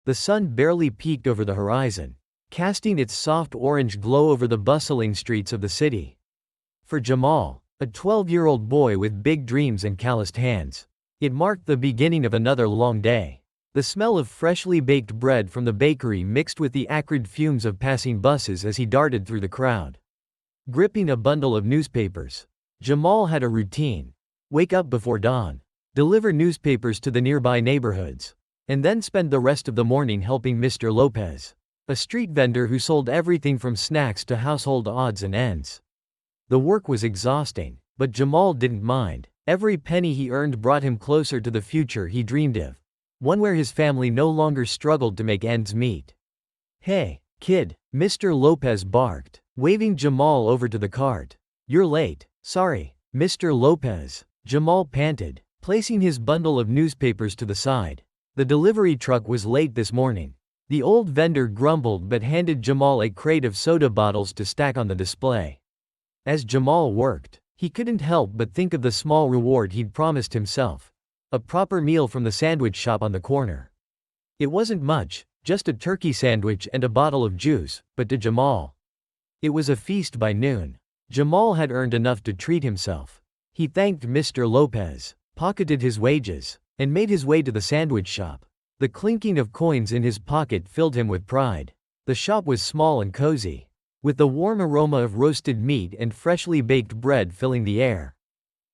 The sun barely peeked over the horizon, casting its soft orange glow over the bustling streets of the city. For Jamal, a 12-year-old boy with big dreams and calloused hands, it marked the beginning of another long day. The smell of freshly baked bread from the bakery mixed with the acrid fumes of passing buses as he darted through the crowd. Gripping a bundle of newspapers, Jamal had a routine. Wake up before dawn, deliver newspapers to the nearby neighborhoods, and then spend the rest of the morning helping Mr. Lopez, a street vendor who sold everything from snacks to household odds and ends. The work was exhausting, but Jamal didn't mind. Every penny he earned brought him closer to the future he dreamed of, one where his family no longer struggled to make ends meet. "Hey, kid," Mr. Lopez barked, waving Jamal over to the cart. "You're late." "Sorry, Mr. Lopez," Jamal panted, placing his bundle of newspapers to the side. The delivery truck was late this morning. The old vendor grumbled but handed Jamal a crate of soda bottles to stack on the display. As Jamal worked, he couldn't help but think of the small reward he'd promised himself. A proper meal from the sandwich shop on the corner. It wasn't much, just a turkey sandwich and a bottle of juice, but to Jamal, it was a feast by noon. Jamal had earned enough to treat himself. He thanked Mr. Lopez, pocketed his wages, and made his way to the sandwich shop. The clinking of coins in his pocket filled him with pride. The shop was small and cozy, with the warm aroma of roasted meat and freshly baked bread filling the air.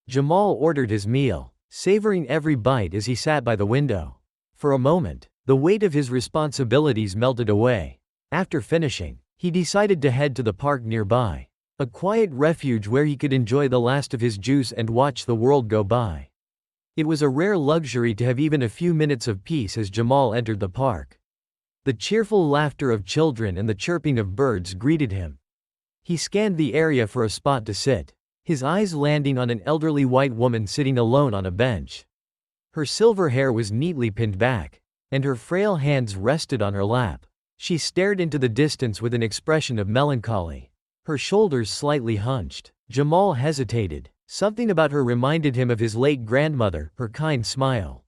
Jamal ordered his meal, savoring every bite as he sat by the window. For a moment, the weight of his responsibilities melted away. After finishing, he decided to head to the park nearby, a quiet refuge where he could enjoy the last of his juice and watch the world go by. It was a rare luxury to have even a few minutes of peace as Jamal entered the park. The cheerful laughter of children and the chirping of birds greeted him. He scanned the area for a spot to sit, his eyes landing on an elderly white woman sitting alone on a bench. Her silver hair was neatly pinned back, and her frail hands rested on her lap. She stared into the distance with an expression of melancholy, her shoulders slightly hunched. Jamal hesitated. Something about her reminded him of his late grandmother, her kind smile.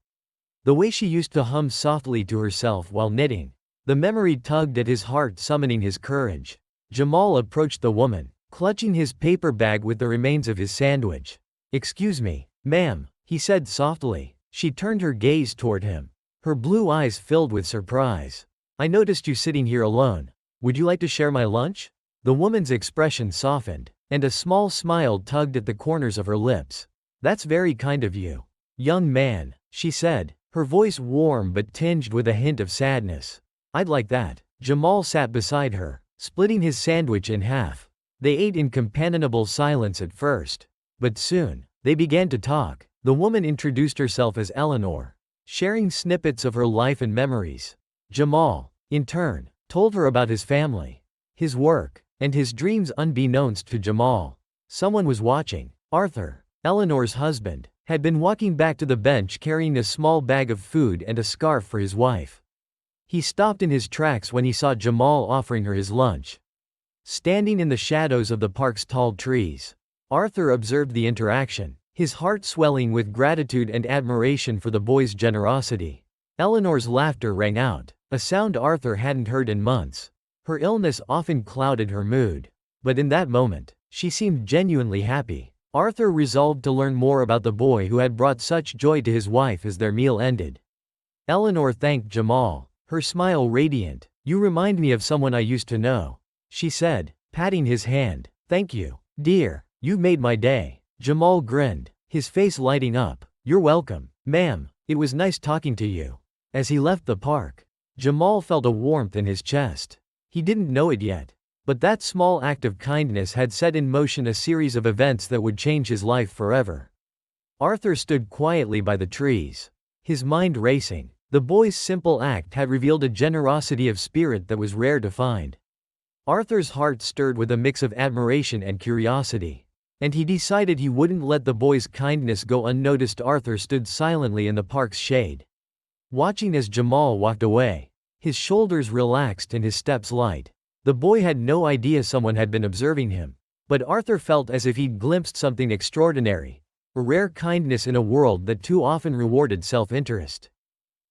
The way she used to hum softly to herself while knitting. The memory tugged at his heart, summoning his courage. Jamal approached the woman, clutching his paper bag with the remains of his sandwich. "Excuse me, ma'am," he said softly. She turned her gaze toward him, her blue eyes filled with surprise. "I noticed you sitting here alone. Would you like to share my lunch?" The woman's expression softened, and a small smile tugged at the corners of her lips. "That's very kind of you, young man," she said, her voice warm but tinged with a hint of sadness. "I'd like that." Jamal sat beside her, splitting his sandwich in half. They ate in companionable silence at first, but soon, they began to talk. The woman introduced herself as Eleanor, sharing snippets of her life and memories. Jamal, in turn, told her about his family, his work, and his dreams. Unbeknownst to Jamal, someone was watching. Arthur, Eleanor's husband, had been walking back to the bench carrying a small bag of food and a scarf for his wife. He stopped in his tracks when he saw Jamal offering her his lunch. Standing in the shadows of the park's tall trees, Arthur observed the interaction, his heart swelling with gratitude and admiration for the boy's generosity. Eleanor's laughter rang out, a sound Arthur hadn't heard in months. Her illness often clouded her mood, but in that moment, she seemed genuinely happy. Arthur resolved to learn more about the boy who had brought such joy to his wife as their meal ended. Eleanor thanked Jamal, her smile radiant. "You remind me of someone I used to know," she said, patting his hand. "Thank you, dear. You've made my day." Jamal grinned, his face lighting up. "You're welcome, ma'am. It was nice talking to you." As he left the park, Jamal felt a warmth in his chest. He didn't know it yet, but that small act of kindness had set in motion a series of events that would change his life forever. Arthur stood quietly by the trees, his mind racing. The boy's simple act had revealed a generosity of spirit that was rare to find. Arthur's heart stirred with a mix of admiration and curiosity, and he decided he wouldn't let the boy's kindness go unnoticed. Arthur stood silently in the park's shade, watching as Jamal walked away. His shoulders relaxed and his steps light. The boy had no idea someone had been observing him, but Arthur felt as if he'd glimpsed something extraordinary, a rare kindness in a world that too often rewarded self-interest.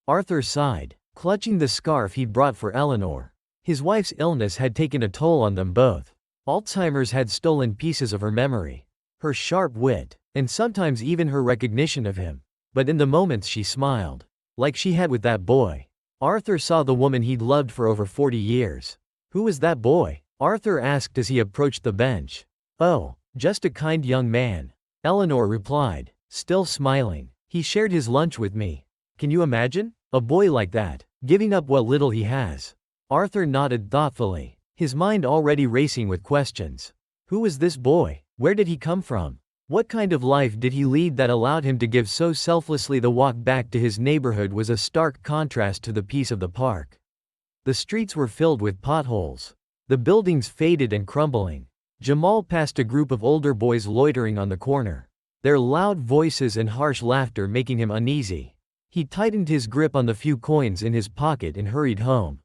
Arthur sighed, clutching the scarf he'd brought for Eleanor. His wife's illness had taken a toll on them both. Alzheimer's had stolen pieces of her memory, her sharp wit, and sometimes even her recognition of him. But in the moments she smiled, like she had with that boy. Arthur saw the woman he'd loved for over 40 years. Who was that boy? Arthur asked as he approached the bench. Oh, just a kind young man, Eleanor replied, still smiling. He shared his lunch with me. Can you imagine? A boy like that, giving up what little he has. Arthur nodded thoughtfully, his mind already racing with questions. Who was this boy? Where did he come from? What kind of life did he lead that allowed him to give so selflessly? The walk back to his neighborhood was a stark contrast to the peace of the park. The streets were filled with potholes, the buildings faded and crumbling. Jamal passed a group of older boys loitering on the corner, their loud voices and harsh laughter making him uneasy. He tightened his grip on the few coins in his pocket and hurried home.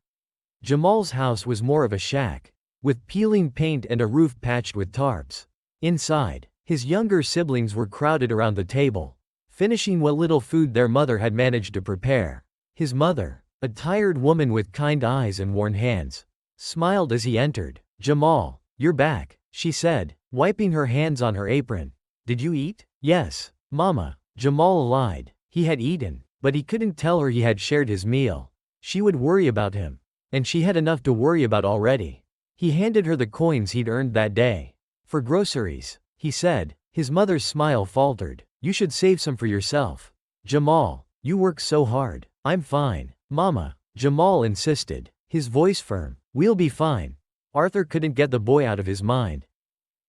Jamal's house was more of a shack, with peeling paint and a roof patched with tarps. Inside, his younger siblings were crowded around the table, finishing what little food their mother had managed to prepare. His mother, a tired woman with kind eyes and worn hands, smiled as he entered. Jamal, you're back, she said, wiping her hands on her apron. Did you eat? Yes, Mama, Jamal lied. He had eaten, but he couldn't tell her he had shared his meal. She would worry about him, and she had enough to worry about already. He handed her the coins he'd earned that day. For groceries, he said. His mother's smile faltered. You should save some for yourself. Jamal, you work so hard. I'm fine, Mama, Jamal insisted, his voice firm. We'll be fine. Arthur couldn't get the boy out of his mind.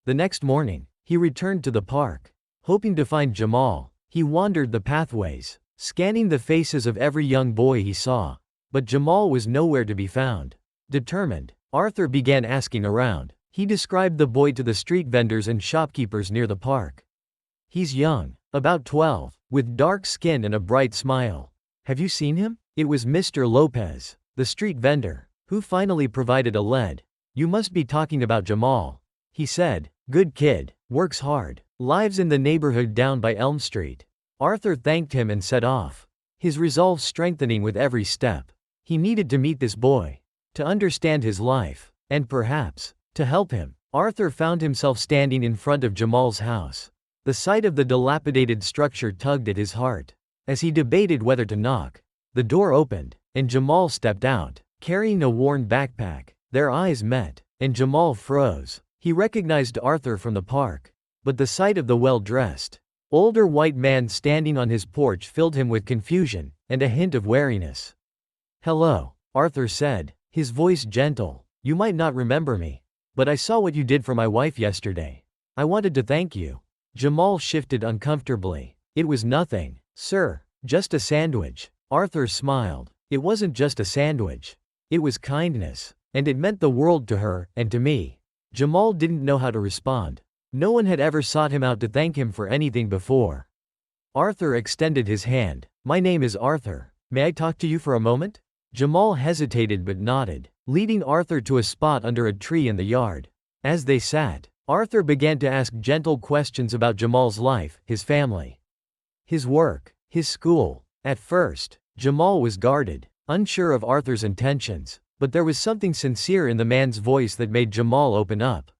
The next morning, he returned to the park, hoping to find Jamal. He wandered the pathways, scanning the faces of every young boy he saw. But Jamal was nowhere to be found. Determined, Arthur began asking around. He described the boy to the street vendors and shopkeepers near the park. He's young, about 12, with dark skin and a bright smile. Have you seen him? It was Mr. Lopez, the street vendor, who finally provided a lead. You must be talking about Jamal, he said. Good kid, works hard, lives in the neighborhood down by Elm Street. Arthur thanked him and set off, his resolve strengthening with every step. He needed to meet this boy, to understand his life, and perhaps, to help him. Arthur found himself standing in front of Jamal's house. The sight of the dilapidated structure tugged at his heart. As he debated whether to knock, the door opened, and Jamal stepped out, carrying a worn backpack. Their eyes met, and Jamal froze. He recognized Arthur from the park, but the sight of the well-dressed, older white man standing on his porch filled him with confusion and a hint of wariness. Hello, Arthur said, his voice gentle. You might not remember me, but I saw what you did for my wife yesterday. I wanted to thank you. Jamal shifted uncomfortably. It was nothing, sir, just a sandwich. Arthur smiled. It wasn't just a sandwich. It was kindness, and it meant the world to her and to me. Jamal didn't know how to respond. No one had ever sought him out to thank him for anything before. Arthur extended his hand. My name is Arthur. May I talk to you for a moment? Jamal hesitated but nodded, leading Arthur to a spot under a tree in the yard. As they sat, Arthur began to ask gentle questions about Jamal's life, his family, his work, his school. At first, Jamal was guarded, unsure of Arthur's intentions, but there was something sincere in the man's voice that made Jamal open up.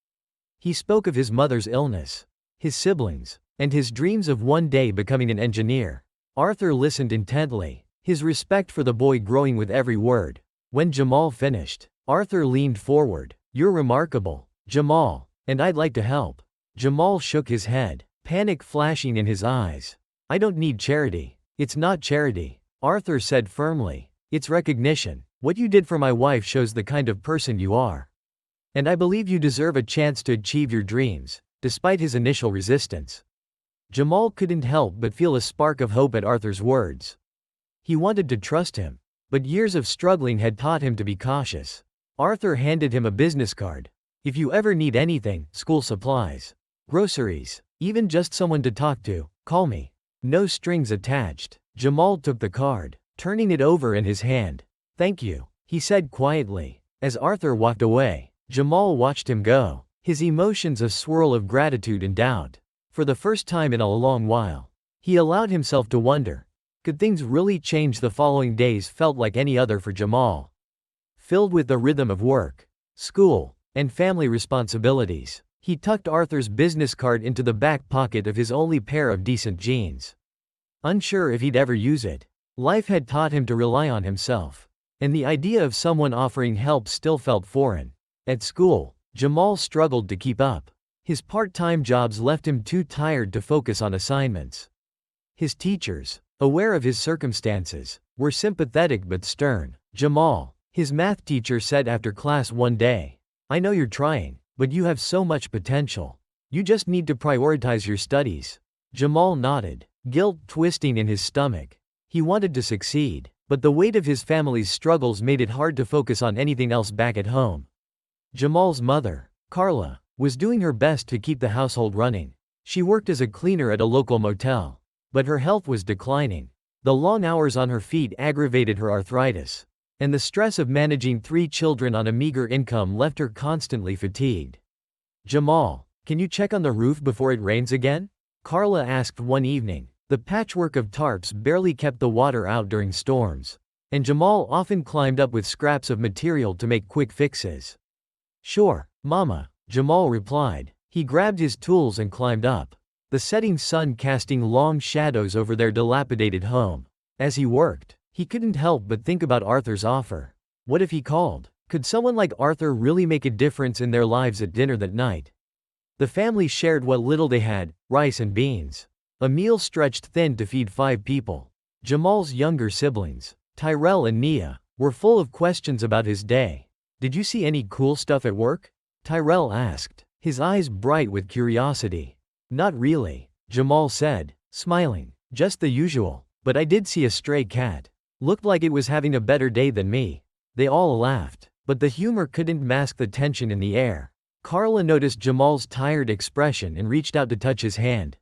He spoke of his mother's illness, his siblings, and his dreams of one day becoming an engineer. Arthur listened intently, his respect for the boy growing with every word. When Jamal finished, Arthur leaned forward. You're remarkable, Jamal, and I'd like to help. Jamal shook his head, panic flashing in his eyes. I don't need charity. It's not charity, Arthur said firmly. It's recognition. What you did for my wife shows the kind of person you are. And I believe you deserve a chance to achieve your dreams, despite his initial resistance. Jamal couldn't help but feel a spark of hope at Arthur's words. He wanted to trust him, but years of struggling had taught him to be cautious. Arthur handed him a business card. If you ever need anything, school supplies, groceries, even just someone to talk to, call me. No strings attached. Jamal took the card, turning it over in his hand. Thank you, he said quietly. As Arthur walked away, Jamal watched him go, his emotions a swirl of gratitude and doubt. For the first time in a long while, he allowed himself to wonder, Could things really change? The following days felt like any other for Jamal. Filled with the rhythm of work, school, and family responsibilities, he tucked Arthur's business card into the back pocket of his only pair of decent jeans. Unsure if he'd ever use it, life had taught him to rely on himself, and the idea of someone offering help still felt foreign. At school, Jamal struggled to keep up. His part-time jobs left him too tired to focus on assignments. His teachers, aware of his circumstances, were sympathetic but stern. Jamal, his math teacher, said after class one day, "I know you're trying, but you have so much potential. You just need to prioritize your studies." Jamal nodded, guilt twisting in his stomach. He wanted to succeed, but the weight of his family's struggles made it hard to focus on anything else back at home. Jamal's mother, Carla, was doing her best to keep the household running. She worked as a cleaner at a local motel, but her health was declining. The long hours on her feet aggravated her arthritis, and the stress of managing 3 children on a meager income left her constantly fatigued. "Jamal, can you check on the roof before it rains again?" Carla asked one evening. The patchwork of tarps barely kept the water out during storms, and Jamal often climbed up with scraps of material to make quick fixes. "Sure, Mama," Jamal replied. He grabbed his tools and climbed up, the setting sun casting long shadows over their dilapidated home. As he worked, he couldn't help but think about Arthur's offer. What if he called? Could someone like Arthur really make a difference in their lives? At dinner that night, the family shared what little they had, rice and beans. A meal stretched thin to feed 5 people. Jamal's younger siblings, Tyrell and Nia, were full of questions about his day. "Did you see any cool stuff at work?" Tyrell asked, his eyes bright with curiosity. "Not really," Jamal said, smiling. "Just the usual. But I did see a stray cat. Looked like it was having a better day than me." They all laughed, but the humor couldn't mask the tension in the air. Carla noticed Jamal's tired expression and reached out to touch his hand.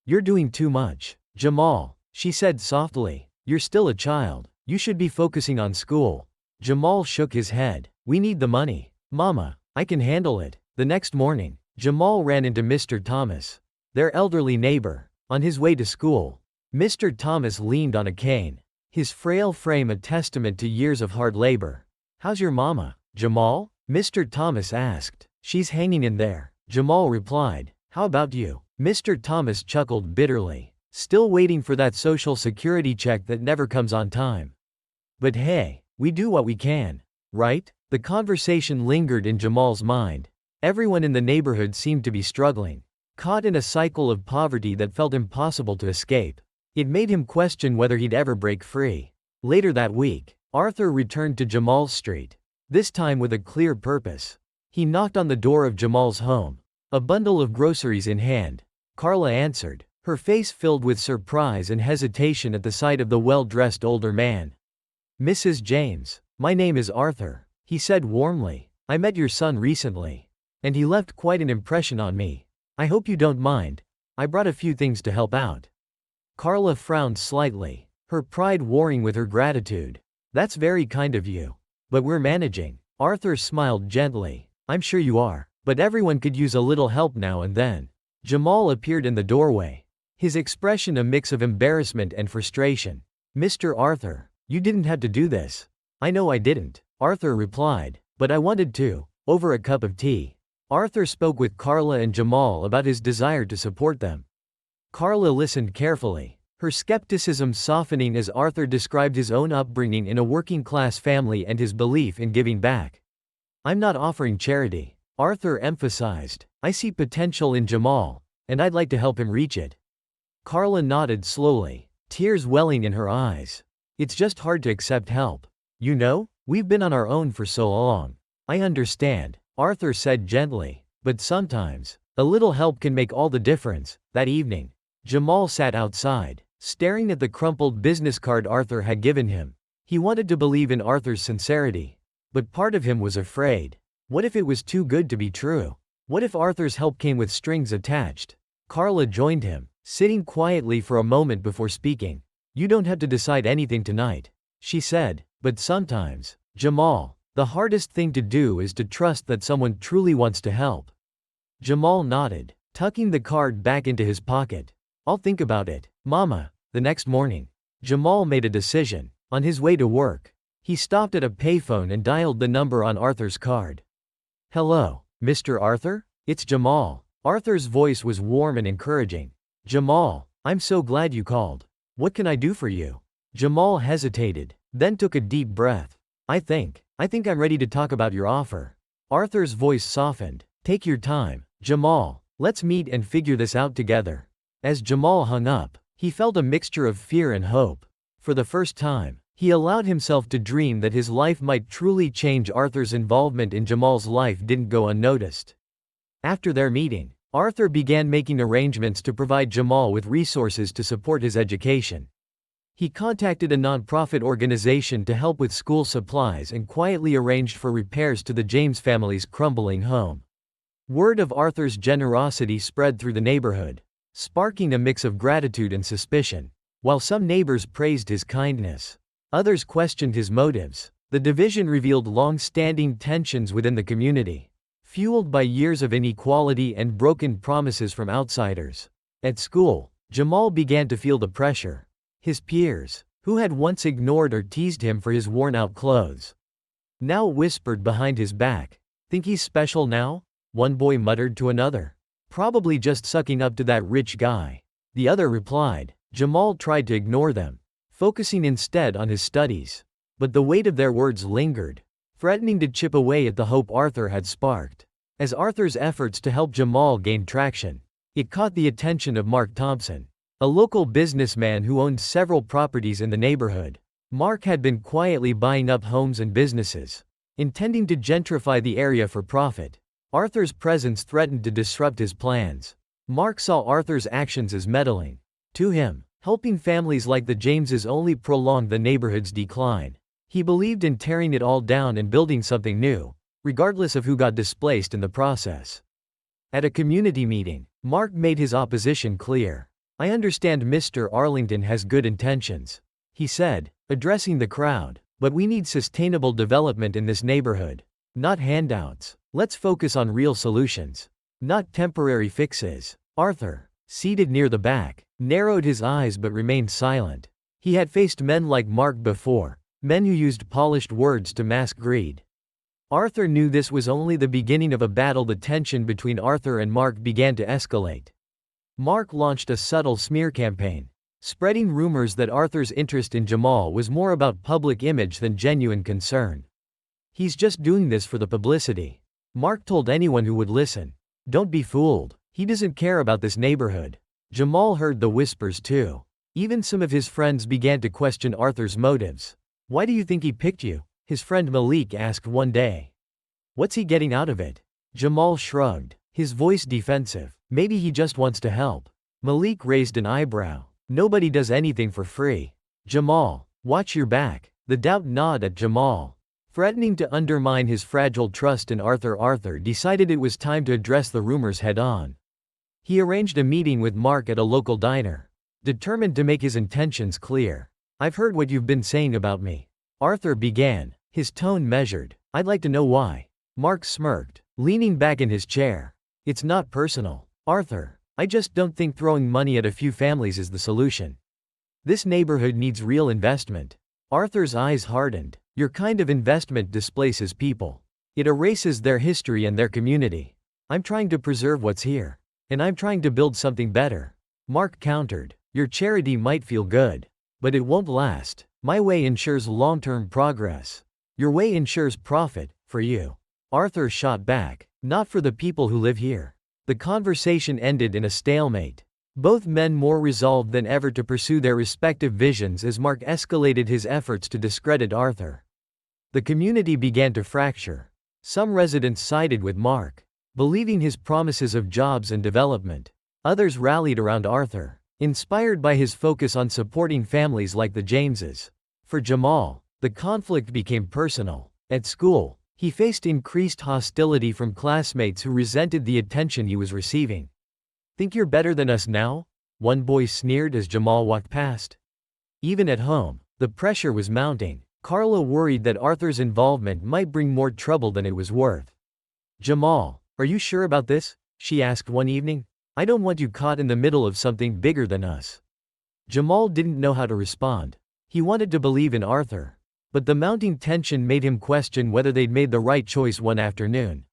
"You're doing too much, Jamal," she said softly. "You're still a child. You should be focusing on school." Jamal shook his head. "We need the money, Mama. I can handle it." The next morning, Jamal ran into Mr. Thomas, their elderly neighbor. On his way to school, Mr. Thomas leaned on a cane, his frail frame a testament to years of hard labor. "How's your mama, Jamal?" Mr. Thomas asked. "She's hanging in there," Jamal replied. "How about you?" Mr. Thomas chuckled bitterly. "Still waiting for that Social Security check that never comes on time. But hey, we do what we can, right?" The conversation lingered in Jamal's mind. Everyone in the neighborhood seemed to be struggling, caught in a cycle of poverty that felt impossible to escape. It made him question whether he'd ever break free. Later that week, Arthur returned to Jamal's street, this time with a clear purpose. He knocked on the door of Jamal's home, a bundle of groceries in hand. Carla answered, her face filled with surprise and hesitation at the sight of the well-dressed older man. "Mrs. James, my name is Arthur," he said warmly. "I met your son recently, and he left quite an impression on me. I hope you don't mind. I brought a few things to help out." Carla frowned slightly, her pride warring with her gratitude. "That's very kind of you. But we're managing." Arthur smiled gently. "I'm sure you are, but everyone could use a little help now and then." Jamal appeared in the doorway, his expression a mix of embarrassment and frustration. "Mr. Arthur, you didn't have to do this." "I know I didn't," Arthur replied, "but I wanted to, over a cup of tea." Arthur spoke with Carla and Jamal about his desire to support them. Carla listened carefully, her skepticism softening as Arthur described his own upbringing in a working-class family and his belief in giving back. "I'm not offering charity," Arthur emphasized. "I see potential in Jamal, and I'd like to help him reach it." Carla nodded slowly, tears welling in her eyes. "It's just hard to accept help. You know, we've been on our own for so long." "I understand," Arthur said gently, "but sometimes, a little help can make all the difference." That evening, Jamal sat outside, staring at the crumpled business card Arthur had given him. He wanted to believe in Arthur's sincerity, but part of him was afraid. What if it was too good to be true? What if Arthur's help came with strings attached? Carla joined him, sitting quietly for a moment before speaking. "You don't have to decide anything tonight," she said, "but sometimes, Jamal, the hardest thing to do is to trust that someone truly wants to help." Jamal nodded, tucking the card back into his pocket. "I'll think about it, Mama." The next morning, Jamal made a decision. On his way to work, he stopped at a payphone and dialed the number on Arthur's card. "Hello, Mr. Arthur? It's Jamal." Arthur's voice was warm and encouraging. "Jamal, I'm so glad you called. What can I do for you?" Jamal hesitated, then took a deep breath. I think I'm ready to talk about your offer." Arthur's voice softened. "Take your time, Jamal. Let's meet and figure this out together." As Jamal hung up, he felt a mixture of fear and hope. For the first time, he allowed himself to dream that his life might truly change. Arthur's involvement in Jamal's life didn't go unnoticed. After their meeting, Arthur began making arrangements to provide Jamal with resources to support his education. He contacted a nonprofit organization to help with school supplies and quietly arranged for repairs to the James family's crumbling home. Word of Arthur's generosity spread through the neighborhood, sparking a mix of gratitude and suspicion. While some neighbors praised his kindness, others questioned his motives. The division revealed long-standing tensions within the community, fueled by years of inequality and broken promises from outsiders. At school, Jamal began to feel the pressure. His peers, who had once ignored or teased him for his worn-out clothes, now whispered behind his back, "Think he's special now?" One boy muttered to another. "Probably just sucking up to that rich guy." The other replied. Jamal tried to ignore them, focusing instead on his studies. But the weight of their words lingered, threatening to chip away at the hope Arthur had sparked. As Arthur's efforts to help Jamal gained traction, it caught the attention of Mark Thompson, a local businessman who owned several properties in the neighborhood. Mark had been quietly buying up homes and businesses, intending to gentrify the area for profit. Arthur's presence threatened to disrupt his plans. Mark saw Arthur's actions as meddling. To him, helping families like the Jameses only prolonged the neighborhood's decline. He believed in tearing it all down and building something new, regardless of who got displaced in the process. At a community meeting, Mark made his opposition clear. "I understand Mr. Arlington has good intentions," he said, addressing the crowd, "but we need sustainable development in this neighborhood. Not handouts. Let's focus on real solutions, not temporary fixes." Arthur, seated near the back, narrowed his eyes but remained silent. He had faced men like Mark before, men who used polished words to mask greed. Arthur knew this was only the beginning of a battle. The tension between Arthur and Mark began to escalate. Mark launched a subtle smear campaign, spreading rumors that Arthur's interest in Jamal was more about public image than genuine concern. "He's just doing this for the publicity," Mark told anyone who would listen. "Don't be fooled. He doesn't care about this neighborhood." Jamal heard the whispers too. Even some of his friends began to question Arthur's motives. "Why do you think he picked you?" his friend Malik asked one day. "What's he getting out of it?" Jamal shrugged, his voice defensive. "Maybe he just wants to help." Malik raised an eyebrow. "Nobody does anything for free." "Jamal, watch your back." The doubt gnawed at Jamal, threatening to undermine his fragile trust in Arthur. Arthur decided it was time to address the rumors head-on. He arranged a meeting with Mark at a local diner, determined to make his intentions clear. "I've heard what you've been saying about me," Arthur began, his tone measured. "I'd like to know why." Mark smirked, leaning back in his chair. "It's not personal, Arthur. I just don't think throwing money at a few families is the solution. This neighborhood needs real investment." Arthur's eyes hardened. "Your kind of investment displaces people. It erases their history and their community. I'm trying to preserve what's here. And I'm trying to build something better." Mark countered. "Your charity might feel good, but it won't last. My way ensures long-term progress. Your way ensures profit, for you." Arthur shot back. "Not for the people who live here." The conversation ended in a stalemate. Both men more resolved than ever to pursue their respective visions as Mark escalated his efforts to discredit Arthur. The community began to fracture. Some residents sided with Mark, believing his promises of jobs and development. Others rallied around Arthur, inspired by his focus on supporting families like the Jameses. For Jamal, the conflict became personal. At school, he faced increased hostility from classmates who resented the attention he was receiving. "Think you're better than us now?" one boy sneered as Jamal walked past. Even at home, the pressure was mounting. Carla worried that Arthur's involvement might bring more trouble than it was worth. "Jamal, are you sure about this?" she asked one evening. "I don't want you caught in the middle of something bigger than us." Jamal didn't know how to respond. He wanted to believe in Arthur. But the mounting tension made him question whether they'd made the right choice one afternoon.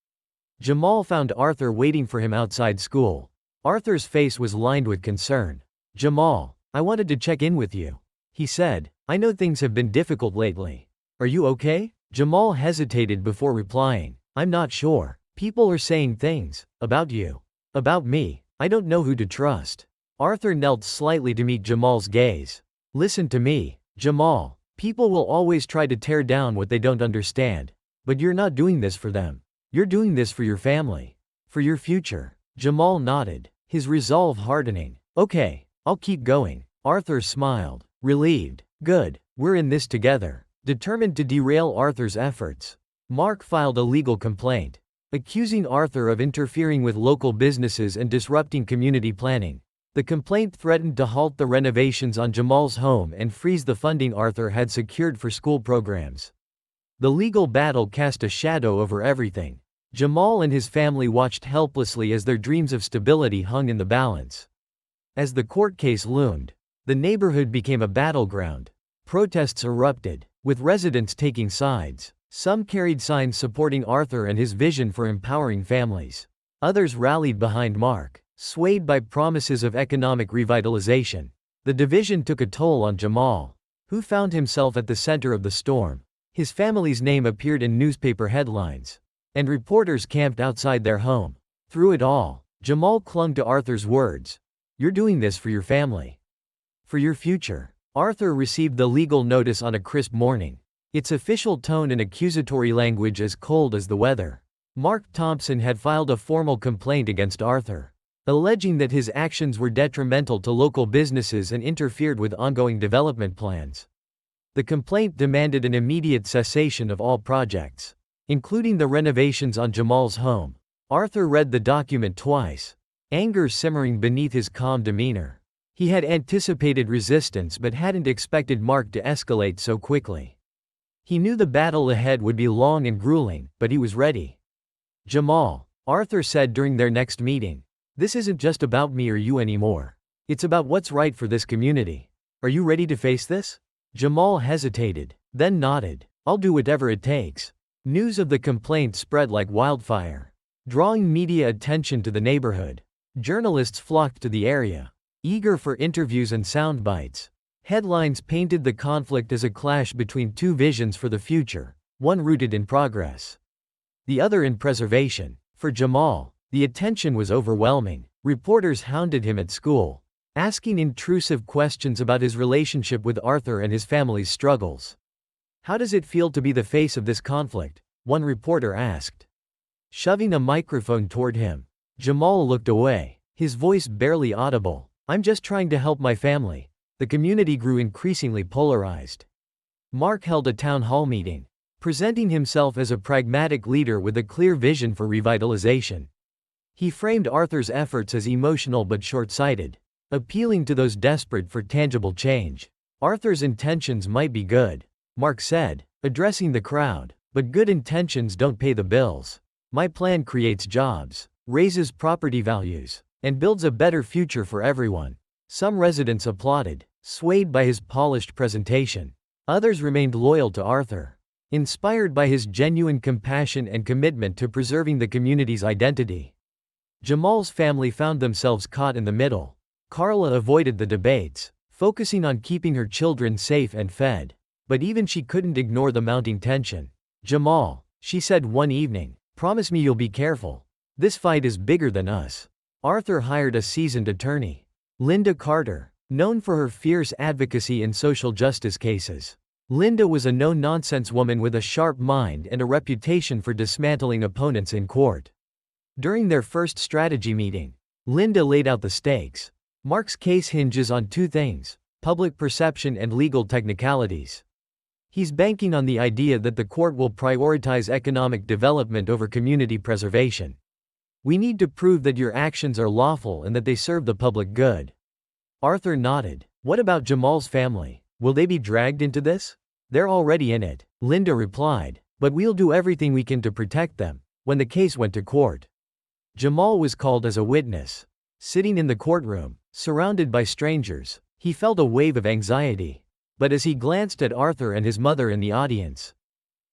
Jamal found Arthur waiting for him outside school. Arthur's face was lined with concern. "Jamal, I wanted to check in with you," he said. "I know things have been difficult lately. Are you okay?" Jamal hesitated before replying. "I'm not sure. People are saying things about you. About me. I don't know who to trust." Arthur knelt slightly to meet Jamal's gaze. "Listen to me, Jamal. People will always try to tear down what they don't understand. But you're not doing this for them. You're doing this for your family. For your future." Jamal nodded, his resolve hardening. "Okay, I'll keep going." Arthur smiled, relieved. "Good, we're in this together." Determined to derail Arthur's efforts, Mark filed a legal complaint, accusing Arthur of interfering with local businesses and disrupting community planning. The complaint threatened to halt the renovations on Jamal's home and freeze the funding Arthur had secured for school programs. The legal battle cast a shadow over everything. Jamal and his family watched helplessly as their dreams of stability hung in the balance. As the court case loomed, the neighborhood became a battleground. Protests erupted, with residents taking sides. Some carried signs supporting Arthur and his vision for empowering families. Others rallied behind Mark, swayed by promises of economic revitalization. The division took a toll on Jamal, who found himself at the center of the storm. His family's name appeared in newspaper headlines, and reporters camped outside their home. Through it all, Jamal clung to Arthur's words. "You're doing this for your family. For your future." Arthur received the legal notice on a crisp morning, its official tone and accusatory language as cold as the weather. Mark Thompson had filed a formal complaint against Arthur, alleging that his actions were detrimental to local businesses and interfered with ongoing development plans. The complaint demanded an immediate cessation of all projects, including the renovations on Jamal's home. Arthur read the document twice, anger simmering beneath his calm demeanor. He had anticipated resistance but hadn't expected Mark to escalate so quickly. He knew the battle ahead would be long and grueling, but he was ready. "Jamal," Arthur said during their next meeting, "this isn't just about me or you anymore. It's about what's right for this community. Are you ready to face this?" Jamal hesitated, then nodded. "I'll do whatever it takes." News of the complaint spread like wildfire, drawing media attention to the neighborhood. Journalists flocked to the area, eager for interviews and sound bites. Headlines painted the conflict as a clash between two visions for the future, one rooted in progress, the other in preservation. For Jamal, the attention was overwhelming. Reporters hounded him at school, asking intrusive questions about his relationship with Arthur and his family's struggles. "How does it feel to be the face of this conflict?" one reporter asked, shoving a microphone toward him. Jamal looked away, his voice barely audible. "I'm just trying to help my family." The community grew increasingly polarized. Mark held a town hall meeting, presenting himself as a pragmatic leader with a clear vision for revitalization. He framed Arthur's efforts as emotional but short-sighted, appealing to those desperate for tangible change. "Arthur's intentions might be good," Mark said, addressing the crowd, "but good intentions don't pay the bills. My plan creates jobs, raises property values, and builds a better future for everyone." Some residents applauded, swayed by his polished presentation. Others remained loyal to Arthur, inspired by his genuine compassion and commitment to preserving the community's identity. Jamal's family found themselves caught in the middle. Carla avoided the debates, focusing on keeping her children safe and fed. But even she couldn't ignore the mounting tension. "Jamal," she said one evening, "promise me you'll be careful. This fight is bigger than us." Arthur hired a seasoned attorney, Linda Carter, known for her fierce advocacy in social justice cases. Linda was a no-nonsense woman with a sharp mind and a reputation for dismantling opponents in court. During their first strategy meeting, Linda laid out the stakes. Mark's case hinges on two things: public perception and legal technicalities. He's banking on the idea that the court will prioritize economic development over community preservation. "We need to prove that your actions are lawful and that they serve the public good." Arthur nodded. "What about Jamal's family? Will they be dragged into this?" "They're already in it," Linda replied, "but we'll do everything we can to protect them." When the case went to court, Jamal was called as a witness. Sitting in the courtroom, surrounded by strangers, He felt a wave of anxiety. But as he glanced at Arthur and his mother in the audience,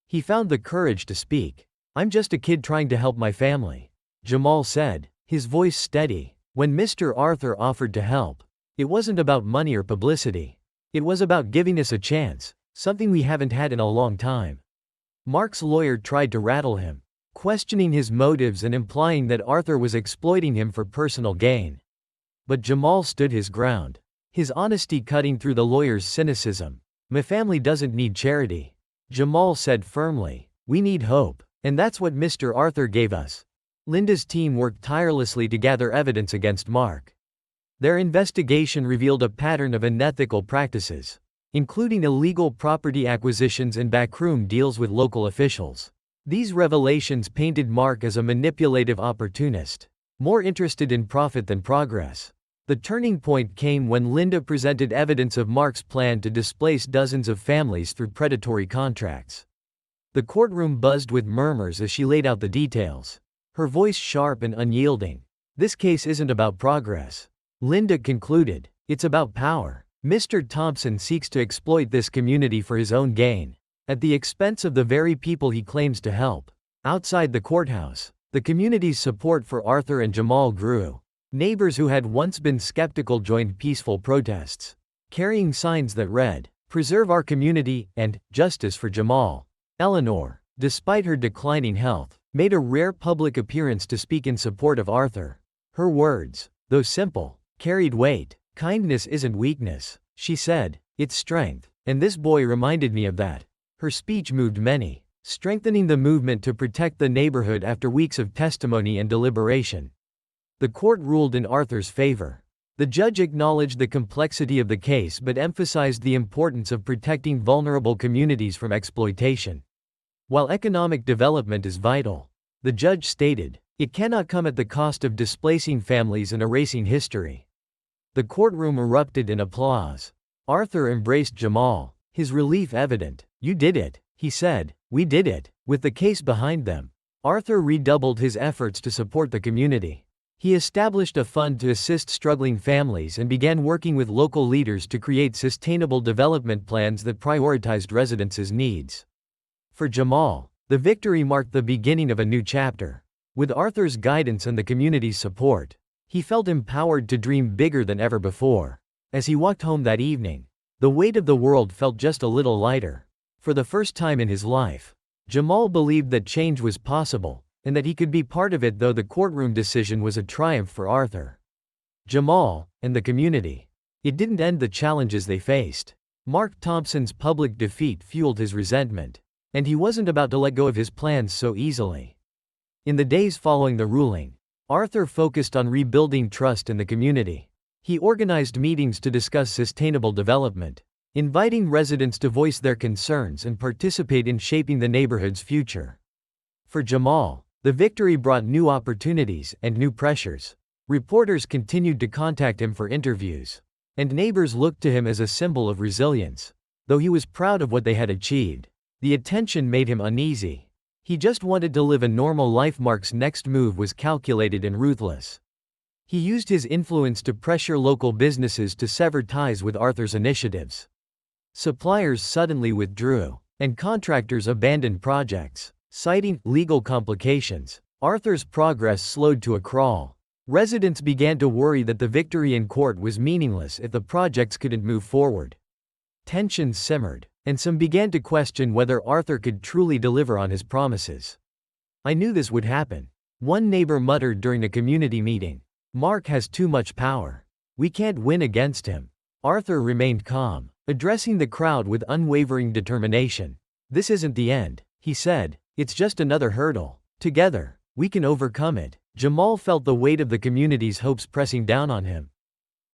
he found the courage to speak. "I'm just a kid trying to help my family," Jamal said, his voice steady. When Mr. Arthur offered to help, it wasn't about money or publicity. It was about giving us a chance, something we haven't had in a long time. Mark's lawyer tried to rattle him, questioning his motives and implying that Arthur was exploiting him for personal gain. But Jamal stood his ground, his honesty cutting through the lawyer's cynicism. "My family doesn't need charity," Jamal said firmly. "We need hope, and that's what Mr. Arthur gave us." Linda's team worked tirelessly to gather evidence against Mark. Their investigation revealed a pattern of unethical practices, including illegal property acquisitions and backroom deals with local officials. These revelations painted Mark as a manipulative opportunist, more interested in profit than progress. The turning point came when Linda presented evidence of Mark's plan to displace dozens of families through predatory contracts. The courtroom buzzed with murmurs as she laid out the details, her voice sharp and unyielding. "This case isn't about progress," Linda concluded. "It's about power. Mr. Thompson seeks to exploit this community for his own gain, at the expense of the very people he claims to help." Outside the courthouse, the community's support for Arthur and Jamal grew. Neighbors who had once been skeptical joined peaceful protests, carrying signs that read, "Preserve our community," and "Justice for Jamal." Eleanor, despite her declining health, made a rare public appearance to speak in support of Arthur. Her words, though simple, carried weight. "Kindness isn't weakness," she said, "it's strength, and this boy reminded me of that." Her speech moved many, strengthening the movement to protect the neighborhood after weeks of testimony and deliberation. The court ruled in Arthur's favor. The judge acknowledged the complexity of the case but emphasized the importance of protecting vulnerable communities from exploitation. While economic development is vital, the judge stated, it cannot come at the cost of displacing families and erasing history. The courtroom erupted in applause. Arthur embraced Jamal, his relief evident. "You did it," he said. "We did it." With the case behind them, Arthur redoubled his efforts to support the community. He established a fund to assist struggling families and began working with local leaders to create sustainable development plans that prioritized residents' needs. For Jamal, the victory marked the beginning of a new chapter. With Arthur's guidance and the community's support, he felt empowered to dream bigger than ever before. As he walked home that evening, the weight of the world felt just a little lighter. For the first time in his life, Jamal believed that change was possible, and that he could be part of it, though the courtroom decision was a triumph for Arthur, Jamal, and the community. It didn't end the challenges they faced. Mark Thompson's public defeat fueled his resentment, and he wasn't about to let go of his plans so easily. In the days following the ruling, Arthur focused on rebuilding trust in the community. He organized meetings to discuss sustainable development, inviting residents to voice their concerns and participate in shaping the neighborhood's future. For Jamal, the victory brought new opportunities and new pressures. Reporters continued to contact him for interviews, and neighbors looked to him as a symbol of resilience. Though he was proud of what they had achieved, the attention made him uneasy. He just wanted to live a normal life. Mark's next move was calculated and ruthless. He used his influence to pressure local businesses to sever ties with Arthur's initiatives. Suppliers suddenly withdrew, and contractors abandoned projects, citing legal complications. Arthur's progress slowed to a crawl. Residents began to worry that the victory in court was meaningless if the projects couldn't move forward. Tensions simmered, and some began to question whether Arthur could truly deliver on his promises. "I knew this would happen," one neighbor muttered during a community meeting. "Mark has too much power. We can't win against him." Arthur remained calm, addressing the crowd with unwavering determination. "This isn't the end," he said. "It's just another hurdle. Together, we can overcome it." Jamal felt the weight of the community's hopes pressing down on him.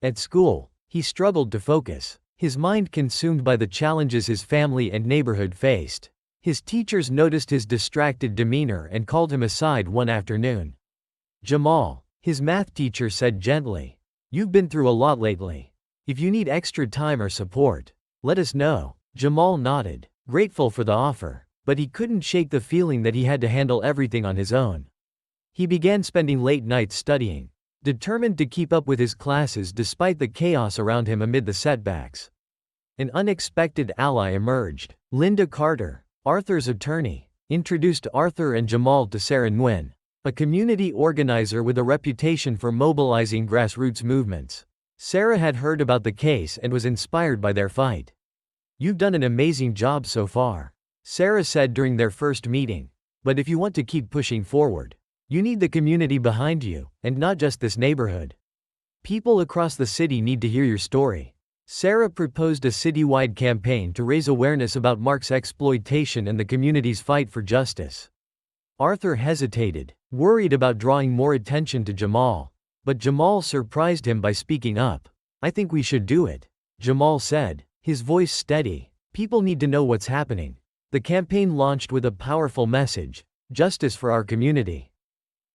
At school, he struggled to focus, his mind consumed by the challenges his family and neighborhood faced. His teachers noticed his distracted demeanor and called him aside one afternoon. "Jamal," his math teacher said gently, "you've been through a lot lately. If you need extra time or support, let us know." Jamal nodded, grateful for the offer, but he couldn't shake the feeling that he had to handle everything on his own. He began spending late nights studying, determined to keep up with his classes despite the chaos around him amid the setbacks. An unexpected ally emerged. Linda Carter, Arthur's attorney, introduced Arthur and Jamal to Sarah Nguyen, a community organizer with a reputation for mobilizing grassroots movements. Sarah had heard about the case and was inspired by their fight. "You've done an amazing job so far," Sarah said during their first meeting. "But if you want to keep pushing forward, you need the community behind you, and not just this neighborhood. People across the city need to hear your story." Sarah proposed a citywide campaign to raise awareness about Mark's exploitation and the community's fight for justice. Arthur hesitated, worried about drawing more attention to Jamal. But Jamal surprised him by speaking up. "I think we should do it," Jamal said, his voice steady. "People need to know what's happening." The campaign launched with a powerful message: justice for our community.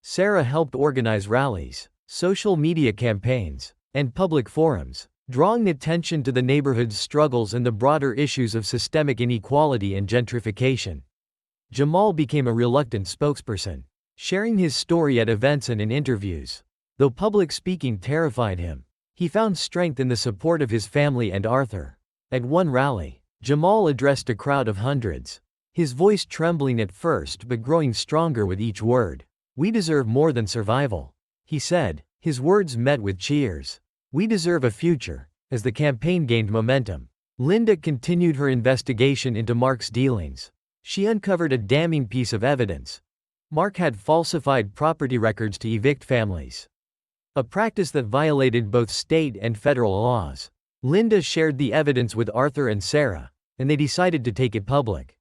Sarah helped organize rallies, social media campaigns, and public forums, drawing attention to the neighborhood's struggles and the broader issues of systemic inequality and gentrification. Jamal became a reluctant spokesperson, sharing his story at events and in interviews. Though public speaking terrified him, he found strength in the support of his family and Arthur. At one rally, Jamal addressed a crowd of hundreds, his voice trembling at first but growing stronger with each word. "We deserve more than survival," he said, his words met with cheers. "We deserve a future." As the campaign gained momentum, Linda continued her investigation into Mark's dealings. She uncovered a damning piece of evidence. Mark had falsified property records to evict families, a practice that violated both state and federal laws. Linda shared the evidence with Arthur and Sarah, and they decided to take it public.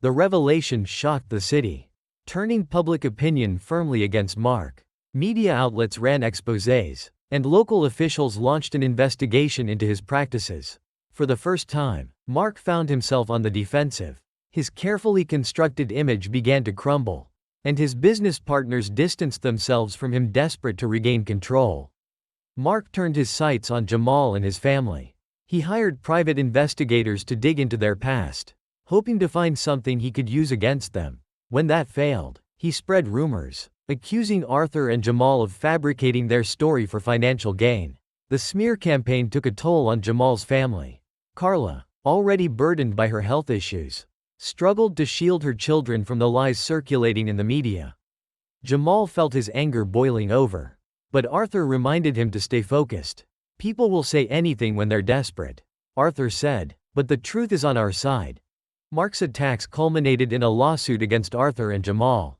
The revelation shocked the city, turning public opinion firmly against Mark. Media outlets ran exposés, and local officials launched an investigation into his practices. For the first time, Mark found himself on the defensive. His carefully constructed image began to crumble, and his business partners distanced themselves from him, desperate to regain control. Mark turned his sights on Jamal and his family. He hired private investigators to dig into their past, hoping to find something he could use against them. When that failed, he spread rumors, accusing Arthur and Jamal of fabricating their story for financial gain. The smear campaign took a toll on Jamal's family. Carla, already burdened by her health issues, struggled to shield her children from the lies circulating in the media. Jamal felt his anger boiling over, but Arthur reminded him to stay focused. "People will say anything when they're desperate," Arthur said, "but the truth is on our side." Mark's attacks culminated in a lawsuit against Arthur and Jamal,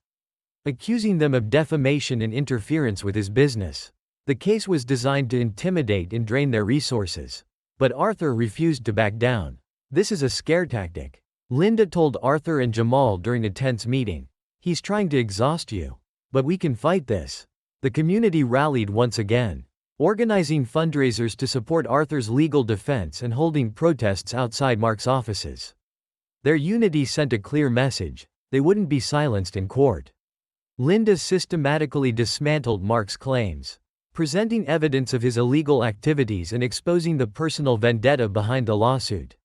accusing them of defamation and interference with his business. The case was designed to intimidate and drain their resources, but Arthur refused to back down. "This is a scare tactic," Linda told Arthur and Jamal during a tense meeting. "He's trying to exhaust you. But we can fight this." The community rallied once again, organizing fundraisers to support Arthur's legal defense and holding protests outside Mark's offices. Their unity sent a clear message: they wouldn't be silenced in court. Linda systematically dismantled Mark's claims, presenting evidence of his illegal activities and exposing the personal vendetta behind the lawsuit.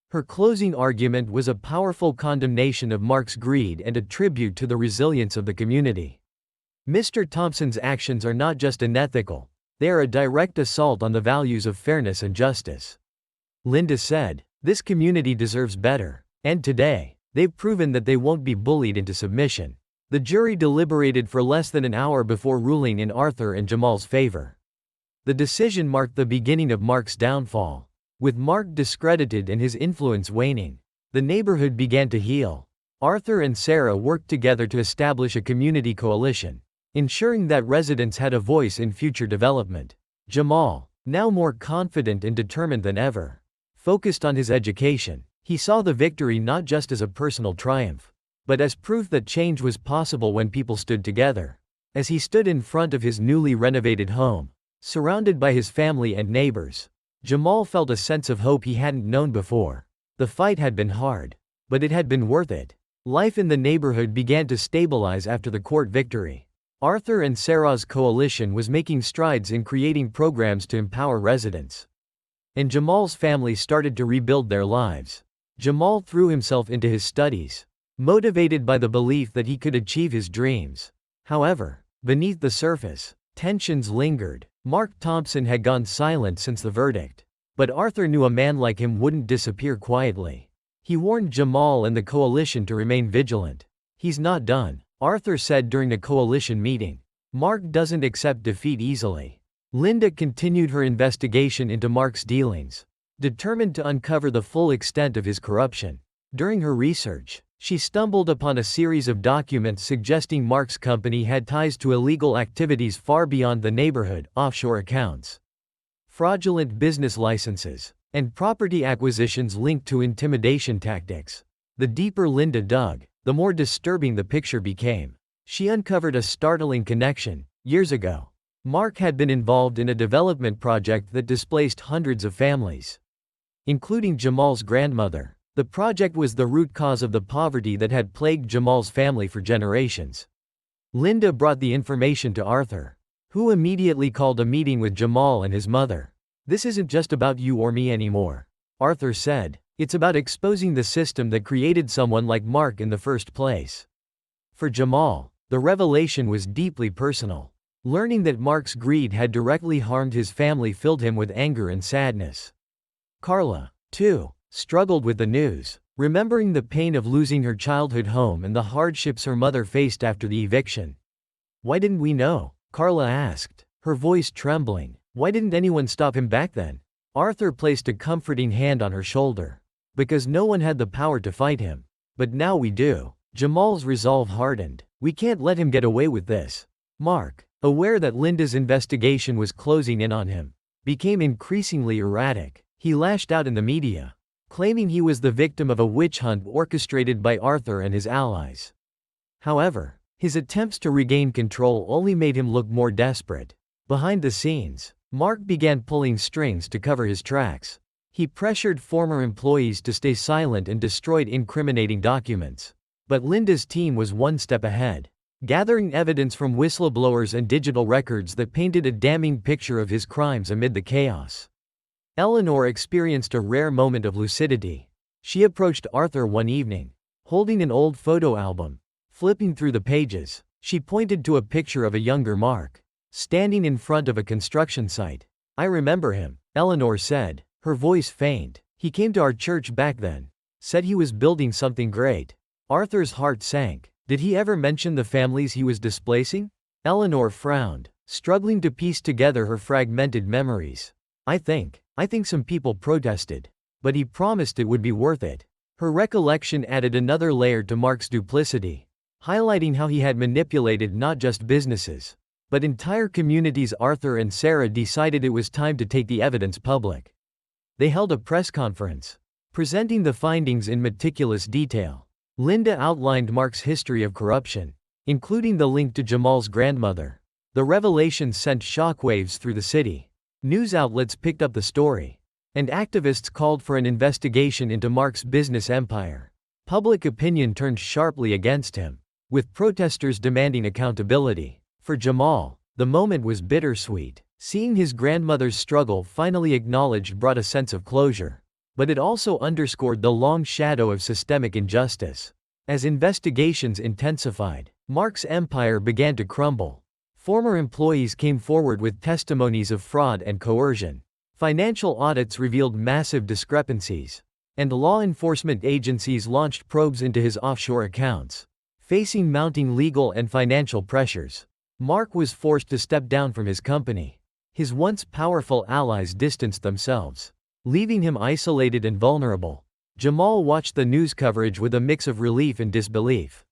Her closing argument was a powerful condemnation of Mark's greed and a tribute to the resilience of the community. Mr. Thompson's actions are not just unethical, they are a direct assault on the values of fairness and justice. Linda said, "This community deserves better, and today, they've proven that they won't be bullied into submission." The jury deliberated for less than an hour before ruling in Arthur and Jamal's favor. The decision marked the beginning of Mark's downfall. With Mark discredited and his influence waning, the neighborhood began to heal. Arthur and Sarah worked together to establish a community coalition, ensuring that residents had a voice in future development. Jamal, now more confident and determined than ever, focused on his education. He saw the victory not just as a personal triumph, but as proof that change was possible when people stood together. As he stood in front of his newly renovated home, surrounded by his family and neighbors, Jamal felt a sense of hope he hadn't known before. The fight had been hard, but it had been worth it. Life in the neighborhood began to stabilize after the court victory. Arthur and Sarah's coalition was making strides in creating programs to empower residents, and Jamal's family started to rebuild their lives. Jamal threw himself into his studies, motivated by the belief that he could achieve his dreams. However, beneath the surface, Tensions lingered. Mark Thompson had gone silent since the verdict. But Arthur knew a man like him wouldn't disappear quietly. He warned Jamal and the coalition to remain vigilant. "He's not done," Arthur said during a coalition meeting. "Mark doesn't accept defeat easily." Linda continued her investigation into Mark's dealings, determined to uncover the full extent of his corruption. During her research, she stumbled upon a series of documents suggesting Mark's company had ties to illegal activities far beyond the neighborhood, offshore accounts, fraudulent business licenses, and property acquisitions linked to intimidation tactics. The deeper Linda dug, the more disturbing the picture became. She uncovered a startling connection. Years ago, Mark had been involved in a development project that displaced hundreds of families, including Jamal's grandmother. The project was the root cause of the poverty that had plagued Jamal's family for generations. Linda brought the information to Arthur, who immediately called a meeting with Jamal and his mother. "This isn't just about you or me anymore," Arthur said. "It's about exposing the system that created someone like Mark in the first place." For Jamal, the revelation was deeply personal. Learning that Mark's greed had directly harmed his family filled him with anger and sadness. Carla, too, struggled with the news, remembering the pain of losing her childhood home and the hardships her mother faced after the eviction. "Why didn't we know?" Carla asked, her voice trembling. "Why didn't anyone stop him back then?" Arthur placed a comforting hand on her shoulder. "Because no one had the power to fight him. But now we do." Jamal's resolve hardened. "We can't let him get away with this." Mark, aware that Linda's investigation was closing in on him, became increasingly erratic. He lashed out in the media, claiming he was the victim of a witch hunt orchestrated by Arthur and his allies. However, his attempts to regain control only made him look more desperate. Behind the scenes, Mark began pulling strings to cover his tracks. He pressured former employees to stay silent and destroyed incriminating documents. But Linda's team was one step ahead, gathering evidence from whistleblowers and digital records that painted a damning picture of his crimes amid the chaos. Eleanor experienced a rare moment of lucidity. She approached Arthur one evening, holding an old photo album. Flipping through the pages, she pointed to a picture of a younger Mark, standing in front of a construction site. "I remember him," Eleanor said, her voice faint. "He came to our church back then. Said he was building something great." Arthur's heart sank. Did he ever mention the families he was displacing? Eleanor frowned, struggling to piece together her fragmented memories. I think some people protested. But he promised it would be worth it." Her recollection added another layer to Mark's duplicity, highlighting how he had manipulated not just businesses, but entire communities. Arthur and Sarah decided it was time to take the evidence public. They held a press conference, presenting the findings in meticulous detail. Linda outlined Mark's history of corruption, including the link to Jamal's grandmother. The revelations sent shockwaves through the city. News outlets picked up the story, and activists called for an investigation into Mark's business empire. Public opinion turned sharply against him, with protesters demanding accountability. For Jamal, the moment was bittersweet. Seeing his grandmother's struggle finally acknowledged brought a sense of closure. But it also underscored the long shadow of systemic injustice. As investigations intensified, Mark's empire began to crumble. Former employees came forward with testimonies of fraud and coercion. Financial audits revealed massive discrepancies, and law enforcement agencies launched probes into his offshore accounts. Facing mounting legal and financial pressures, Mark was forced to step down from his company. His once powerful allies distanced themselves, leaving him isolated and vulnerable. Jamal watched the news coverage with a mix of relief and disbelief.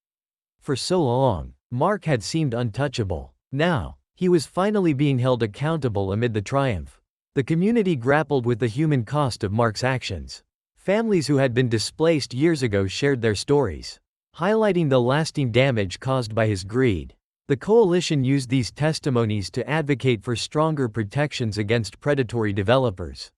For so long, Mark had seemed untouchable. Now, he was finally being held accountable amid the triumph. The community grappled with the human cost of Mark's actions. Families who had been displaced years ago shared their stories, highlighting the lasting damage caused by his greed. The coalition used these testimonies to advocate for stronger protections against predatory developers.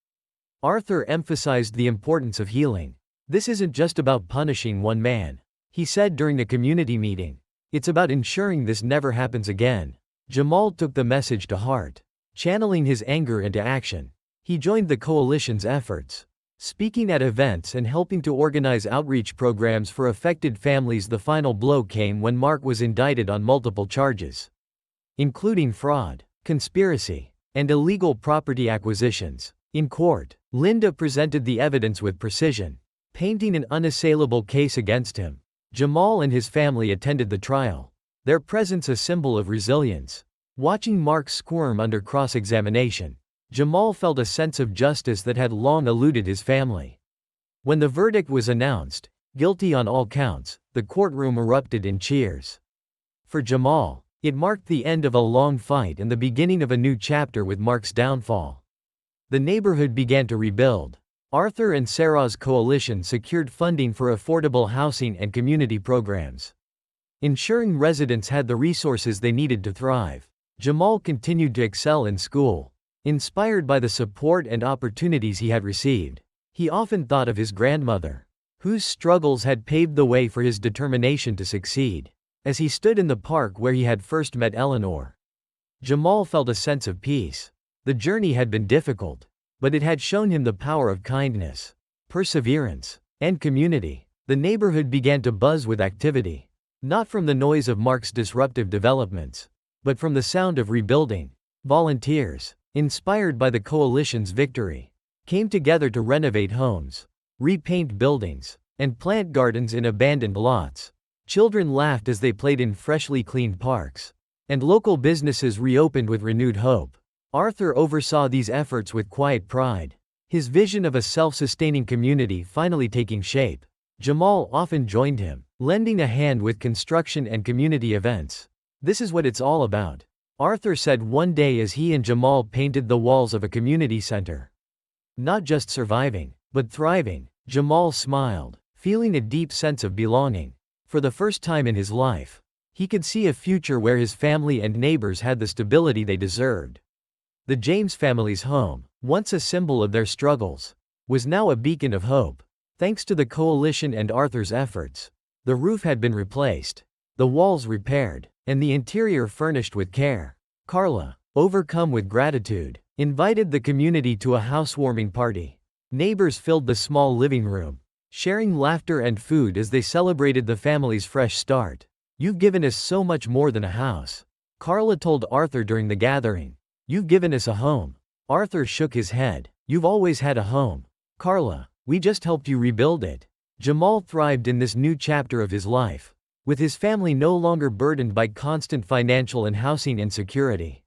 Arthur emphasized the importance of healing. "This isn't just about punishing one man," he said during a community meeting. "It's about ensuring this never happens again." Jamal took the message to heart, channeling his anger into action. He joined the coalition's efforts, speaking at events and helping to organize outreach programs for affected families. The final blow came when Mark was indicted on multiple charges, including fraud, conspiracy, and illegal property acquisitions. In court, Linda presented the evidence with precision, painting an unassailable case against him. Jamal and his family attended the trial, their presence a symbol of resilience. Watching Mark squirm under cross-examination, Jamal felt a sense of justice that had long eluded his family. When the verdict was announced, guilty on all counts, the courtroom erupted in cheers. For Jamal, it marked the end of a long fight and the beginning of a new chapter with Mark's downfall. The neighborhood began to rebuild. Arthur and Sarah's coalition secured funding for affordable housing and community programs, ensuring residents had the resources they needed to thrive. Jamal continued to excel in school, inspired by the support and opportunities he had received. He often thought of his grandmother, whose struggles had paved the way for his determination to succeed. As he stood in the park where he had first met Eleanor, Jamal felt a sense of peace. The journey had been difficult, but it had shown him the power of kindness, perseverance, and community. The neighborhood began to buzz with activity, not from the noise of Mark's disruptive developments, but from the sound of rebuilding. Volunteers, inspired by the coalition's victory, came together to renovate homes, repaint buildings, and plant gardens in abandoned lots. Children laughed as they played in freshly cleaned parks, and local businesses reopened with renewed hope. Arthur oversaw these efforts with quiet pride, his vision of a self-sustaining community finally taking shape. Jamal often joined him, lending a hand with construction and community events. "This is what it's all about," Arthur said one day as he and Jamal painted the walls of a community center. "Not just surviving, but thriving." Jamal smiled, feeling a deep sense of belonging. For the first time in his life, he could see a future where his family and neighbors had the stability they deserved. The James family's home, once a symbol of their struggles, was now a beacon of hope. Thanks to the coalition and Arthur's efforts, the roof had been replaced, the walls repaired, and the interior furnished with care. Carla, overcome with gratitude, invited the community to a housewarming party. Neighbors filled the small living room, sharing laughter and food as they celebrated the family's fresh start. "You've given us so much more than a house," Carla told Arthur during the gathering. "You've given us a home." Arthur shook his head. "You've always had a home, Carla. We just helped you rebuild it." Jamal thrived in this new chapter of his life, with his family no longer burdened by constant financial and housing insecurity.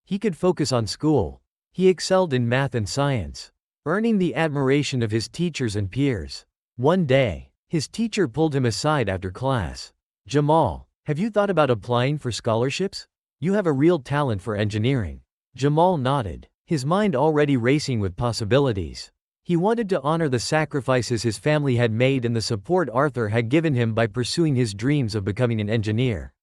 He could focus on school. He excelled in math and science, earning the admiration of his teachers and peers. One day, his teacher pulled him aside after class. "Jamal, have you thought about applying for scholarships? You have a real talent for engineering." Jamal nodded, his mind already racing with possibilities. He wanted to honor the sacrifices his family had made and the support Arthur had given him by pursuing his dreams of becoming an engineer.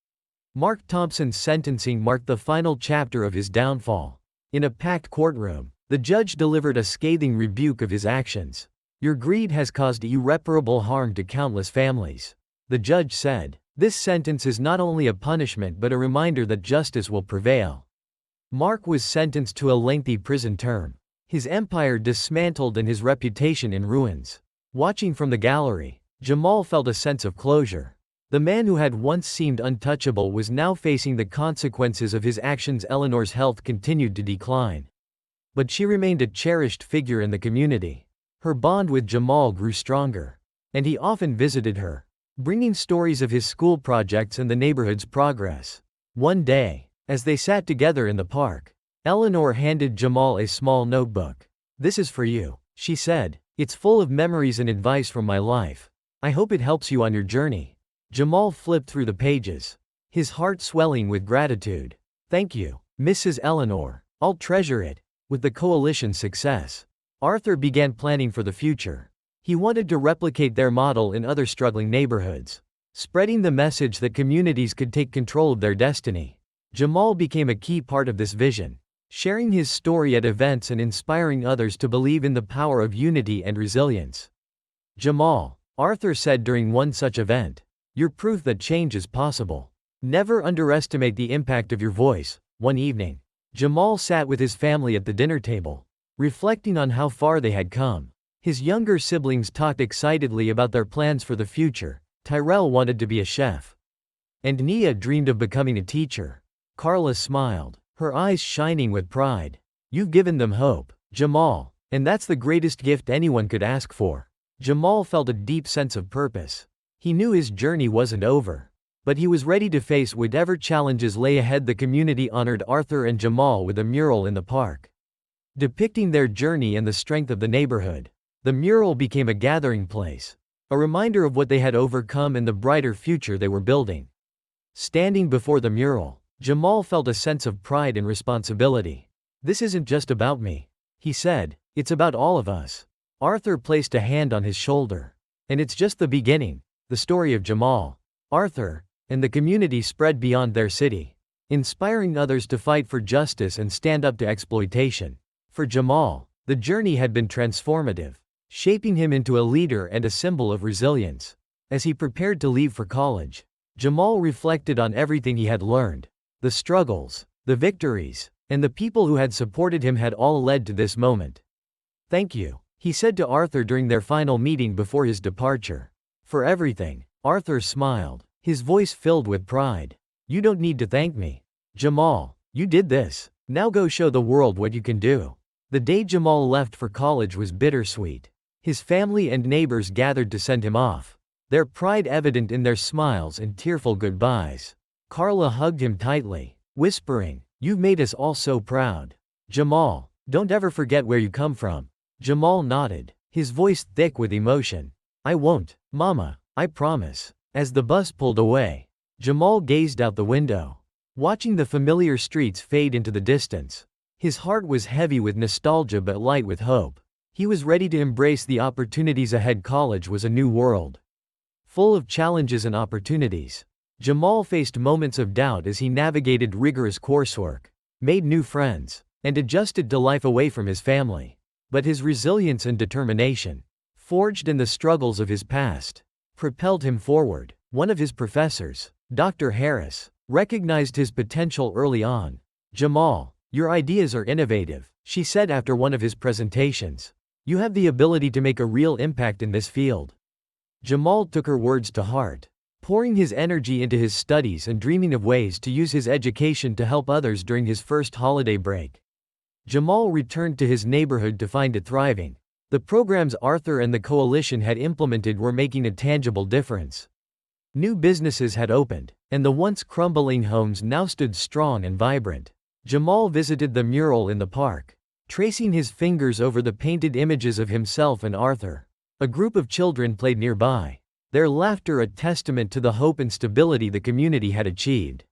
Mark Thompson's sentencing marked the final chapter of his downfall. In a packed courtroom, the judge delivered a scathing rebuke of his actions. "Your greed has caused irreparable harm to countless families," the judge said. "This sentence is not only a punishment but a reminder that justice will prevail." Mark was sentenced to a lengthy prison term, his empire dismantled and his reputation in ruins. Watching from the gallery, Jamal felt a sense of closure. The man who had once seemed untouchable was now facing the consequences of his actions. Eleanor's health continued to decline, but she remained a cherished figure in the community. Her bond with Jamal grew stronger, and he often visited her, bringing stories of his school projects and the neighborhood's progress. One day, as they sat together in the park, Eleanor handed Jamal a small notebook. "This is for you," she said. "It's full of memories and advice from my life. I hope it helps you on your journey." Jamal flipped through the pages, his heart swelling with gratitude. "Thank you, Mrs. Eleanor. I'll treasure it." With the coalition's success, Arthur began planning for the future. He wanted to replicate their model in other struggling neighborhoods, spreading the message that communities could take control of their destiny. Jamal became a key part of this vision, sharing his story at events and inspiring others to believe in the power of unity and resilience. "Jamal," Arthur said during one such event, "you're proof that change is possible. Never underestimate the impact of your voice." One evening, Jamal sat with his family at the dinner table, reflecting on how far they had come. His younger siblings talked excitedly about their plans for the future. Tyrell wanted to be a chef, and Nia dreamed of becoming a teacher. Carla smiled, her eyes shining with pride. "You've given them hope, Jamal, and that's the greatest gift anyone could ask for." Jamal felt a deep sense of purpose. He knew his journey wasn't over, but he was ready to face whatever challenges lay ahead. The community honored Arthur and Jamal with a mural in the park, depicting their journey and the strength of the neighborhood. The mural became a gathering place, a reminder of what they had overcome and the brighter future they were building. Standing before the mural, Jamal felt a sense of pride and responsibility. "This isn't just about me," he said, "it's about all of us." Arthur placed a hand on his shoulder. "And it's just the beginning." The story of Jamal, Arthur, and the community spread beyond their city, inspiring others to fight for justice and stand up to exploitation. For Jamal, the journey had been transformative, shaping him into a leader and a symbol of resilience. As he prepared to leave for college, Jamal reflected on everything he had learned. The struggles, the victories, and the people who had supported him had all led to this moment. "Thank you," he said to Arthur during their final meeting before his departure. "For everything." Arthur smiled, his voice filled with pride. "You don't need to thank me, Jamal. You did this. Now go show the world what you can do." The day Jamal left for college was bittersweet. His family and neighbors gathered to send him off, their pride evident in their smiles and tearful goodbyes. Carla hugged him tightly, whispering, "You've made us all so proud. Jamal, don't ever forget where you come from." Jamal nodded, his voice thick with emotion. "I won't, Mama, I promise." As the bus pulled away, Jamal gazed out the window, watching the familiar streets fade into the distance. His heart was heavy with nostalgia but light with hope. He was ready to embrace the opportunities ahead. College was a new world, full of challenges and opportunities. Jamal faced moments of doubt as he navigated rigorous coursework, made new friends, and adjusted to life away from his family. But his resilience and determination, forged in the struggles of his past, propelled him forward. One of his professors, Dr. Harris, recognized his potential early on. "Jamal, your ideas are innovative," she said after one of his presentations. "You have the ability to make a real impact in this field." Jamal took her words to heart, pouring his energy into his studies and dreaming of ways to use his education to help others. During his first holiday break, Jamal returned to his neighborhood to find it thriving. The programs Arthur and the coalition had implemented were making a tangible difference. New businesses had opened, and the once crumbling homes now stood strong and vibrant. Jamal visited the mural in the park, tracing his fingers over the painted images of himself and Arthur. A group of children played nearby, their laughter a testament to the hope and stability the community had achieved.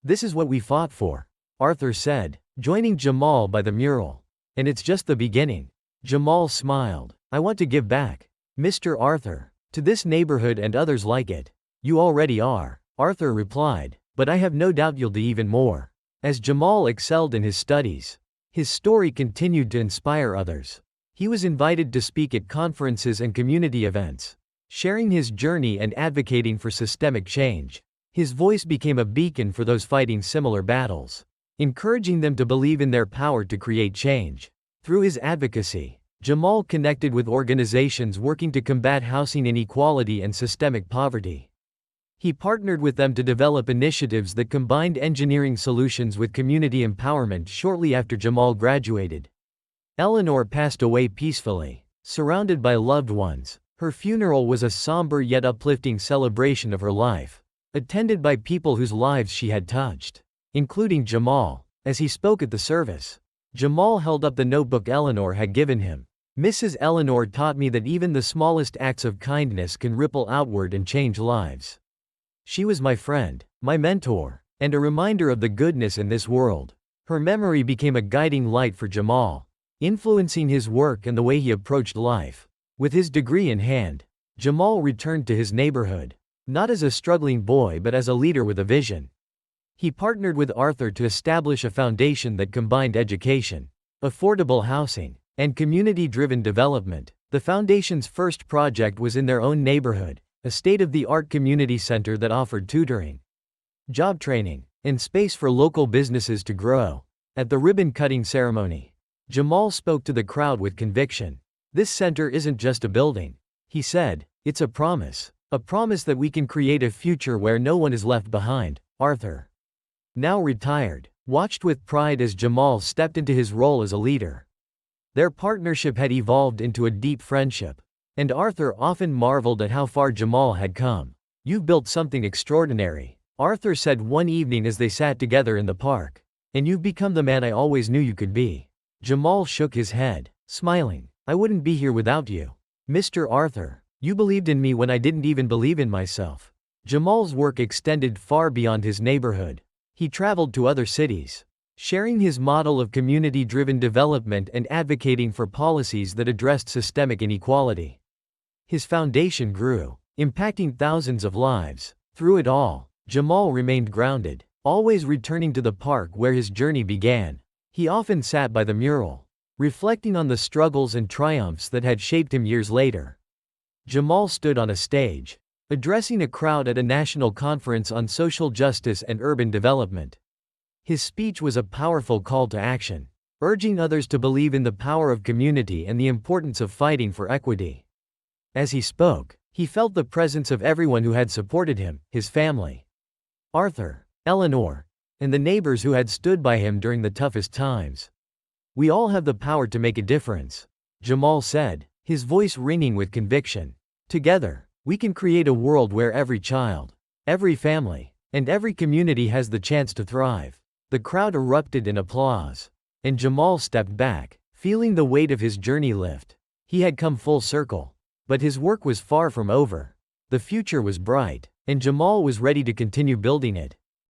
"This is what we fought for," Arthur said, joining Jamal by the mural. "And it's just the beginning." Jamal smiled. "I want to give back, Mr. Arthur, to this neighborhood and others like it." "You already are," Arthur replied, "but I have no doubt you'll do even more." As Jamal excelled in his studies, his story continued to inspire others. He was invited to speak at conferences and community events, sharing his journey and advocating for systemic change. His voice became a beacon for those fighting similar battles, encouraging them to believe in their power to create change. Through his advocacy, Jamal connected with organizations working to combat housing inequality and systemic poverty. He partnered with them to develop initiatives that combined engineering solutions with community empowerment. Shortly after Jamal graduated, Eleanor passed away peacefully, surrounded by loved ones. Her funeral was a somber yet uplifting celebration of her life, attended by people whose lives she had touched, including Jamal. As he spoke at the service, Jamal held up the notebook Eleanor had given him. "Mrs. Eleanor taught me that even the smallest acts of kindness can ripple outward and change lives. She was my friend, my mentor, and a reminder of the goodness in this world." Her memory became a guiding light for Jamal, influencing his work and the way he approached life. With his degree in hand, Jamal returned to his neighborhood, not as a struggling boy but as a leader with a vision. He partnered with Arthur to establish a foundation that combined education, affordable housing, and community-driven development. The foundation's first project was in their own neighborhood, a state-of-the-art community center that offered tutoring, job training, and space for local businesses to grow. At the ribbon-cutting ceremony, Jamal spoke to the crowd with conviction. "This center isn't just a building," he said, "it's a promise that we can create a future where no one is left behind." Arthur, now retired, watched with pride as Jamal stepped into his role as a leader. Their partnership had evolved into a deep friendship, and Arthur often marveled at how far Jamal had come. "You've built something extraordinary," Arthur said one evening as they sat together in the park. "And you've become the man I always knew you could be." Jamal shook his head, smiling. "I wouldn't be here without you, Mr. Arthur. You believed in me when I didn't even believe in myself." Jamal's work extended far beyond his neighborhood. He traveled to other cities, sharing his model of community-driven development and advocating for policies that addressed systemic inequality. His foundation grew, impacting thousands of lives. Through it all, Jamal remained grounded, always returning to the park where his journey began. He often sat by the mural, reflecting on the struggles and triumphs that had shaped him years later. Jamal stood on a stage, addressing a crowd at a national conference on social justice and urban development. His speech was a powerful call to action, urging others to believe in the power of community and the importance of fighting for equity. As he spoke, he felt the presence of everyone who had supported him, his family, Arthur, Eleanor, and the neighbors who had stood by him during the toughest times. "We all have the power to make a difference," Jamal said, his voice ringing with conviction. "Together, we can create a world where every child, every family, and every community has the chance to thrive." The crowd erupted in applause, and Jamal stepped back, feeling the weight of his journey lift. He had come full circle, but his work was far from over. The future was bright, and Jamal was ready to continue building it.